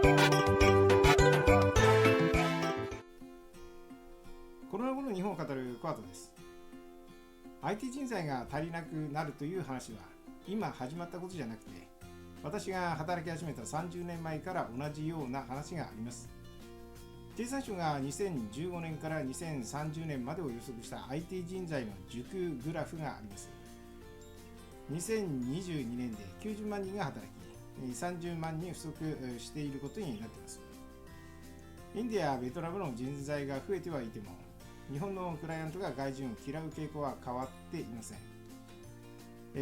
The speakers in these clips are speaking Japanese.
コロナ後の日本を語るコアトです。 IT 人材が足りなくなるという話は今始まったことじゃなくて、私が働き始めた30年前から同じような話があります。経産省が2015年から2030年までを予測した IT 人材の需給グラフがあります。2022年で90万人が働き、30万人不足していることになっています。インドやベトナムの人材が増えてはいても、日本のクライアントが外人を嫌う傾向は変わっていません。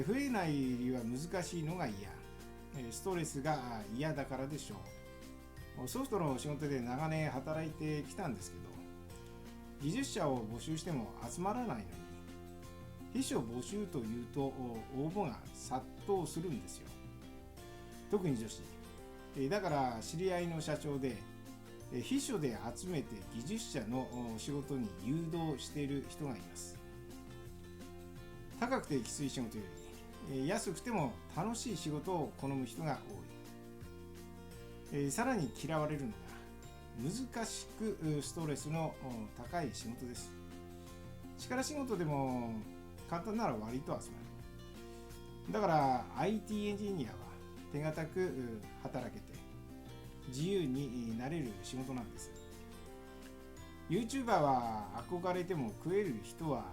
増えない理由は難しいのが嫌、ストレスが嫌だからでしょう。ソフトの仕事で長年働いてきたんですけど、技術者を募集しても集まらないのに、秘書募集というと応募が殺到するんですよ。特に女子。だから知り合いの社長で秘書で集めて技術者の仕事に誘導している人がいます。高くてきつい仕事より安くても楽しい仕事を好む人が多い。さらに嫌われるのが難しくストレスの高い仕事です。力仕事でも簡単なら割と集まる。だから IT エンジニアは手堅く働けて自由になれる仕事なんです。 YouTuber は憧れても食える人は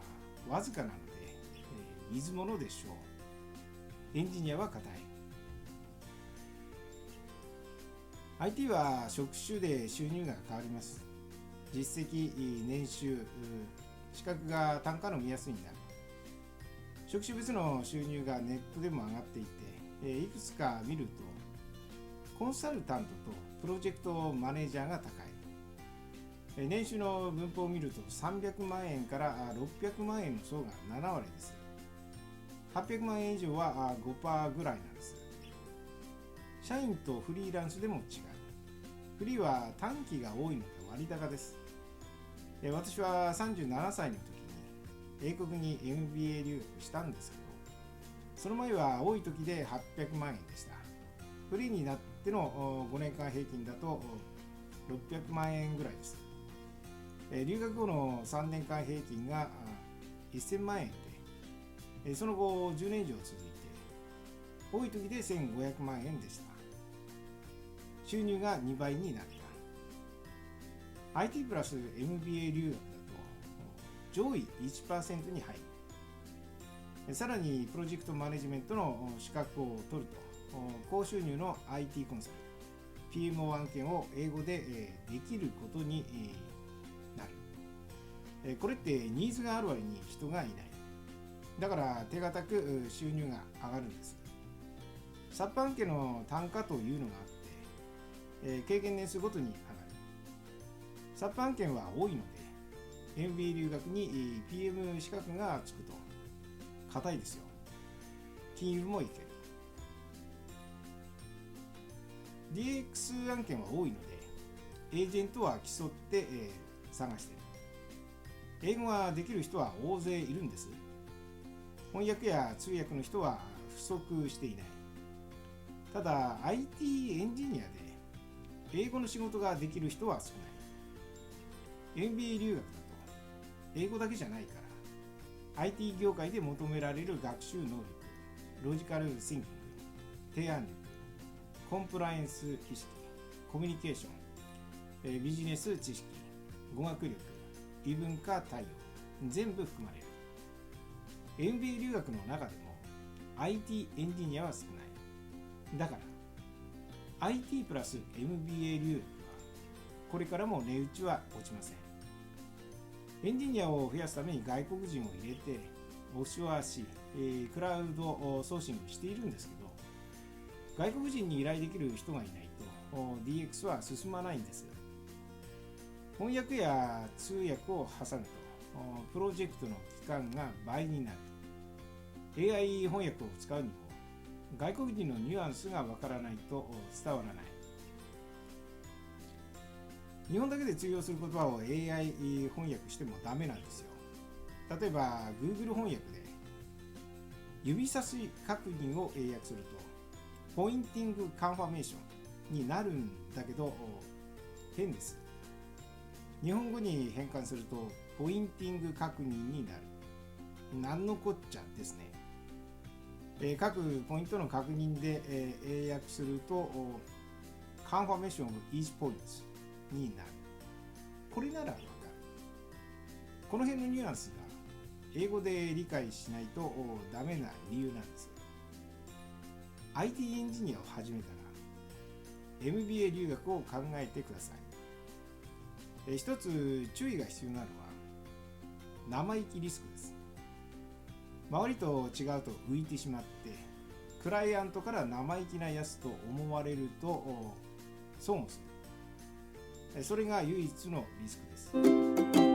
わずかなので水物でしょう。エンジニアは硬い。IT は職種で収入が変わります。実績、年収、資格が単価の見やすいんだ。職種別の収入がネットでも上がっていて、いくつか見るとコンサルタントとプロジェクトマネージャーが高い。年収の分布を見ると300万円から600万円の層が7割です。800万円以上は 5% ぐらいなんです。社員とフリーランスでも違う。フリーは短期が多いので割高です。私は37歳の時に英国に MBA 留学したんですけど、その前は多い時で800万円でした。フリーになっての5年間平均だと600万円ぐらいです。留学後の3年間平均が1000万円で、その後10年以上続いて多い時で1500万円でした。収入が2倍になった。 IT プラス MBA 留学だと上位 1% に入る。さらにプロジェクトマネジメントの資格を取ると高収入の IT コンサル PMO 案件を英語でできることになる。これってニーズがある割に人がいない。だから手堅く収入が上がるんです。サップ案件の単価というのがあって、経験年数ごとに上がる。サップ案件は多いので MBA 留学に PM 資格がつくと硬いですよ。金融もいける。DX 案件は多いのでエージェントは競って、探している。英語ができる人は大勢いるんです。翻訳や通訳の人は不足していない。ただ IT エンジニアで英語の仕事ができる人は少ない。 MBA 留学だと英語だけじゃないから IT 業界で求められる学習能力、ロジカルシンキング、提案力、コンプライアンス意識、コミュニケーション、ビジネス知識、語学力、異文化対応、全部含まれる。MBA 留学の中でも IT エンジニアは少ない。だから IT プラス MBA 留学はこれからも値打ちは落ちません。エンジニアを増やすために外国人を入れてオフショアし、クラウドソーシングしているんですけど、外国人に依頼できる人がいないと DX は進まないんです。翻訳や通訳を挟むとプロジェクトの期間が倍になる。 AI 翻訳を使うにも外国人のニュアンスがわからないと伝わらない。日本だけで通用する言葉を AI 翻訳してもダメなんですよ。例えば Google 翻訳で指差し確認を英訳するとポインティングカンファメーションになるんだけど変です。日本語に変換するとポインティング確認になる。なんのこっちゃですね。各ポイントの確認で、英訳するとカンファメーション of each point になる。これならわかる。この辺のニュアンスが英語で理解しないとダメな理由なんです。IT エンジニアを始めたら MBA 留学を考えてください。一つ注意が必要なのは生意気リスクです。周りと違うと浮いてしまってクライアントから生意気なやつと思われると損をする。それが唯一のリスクです。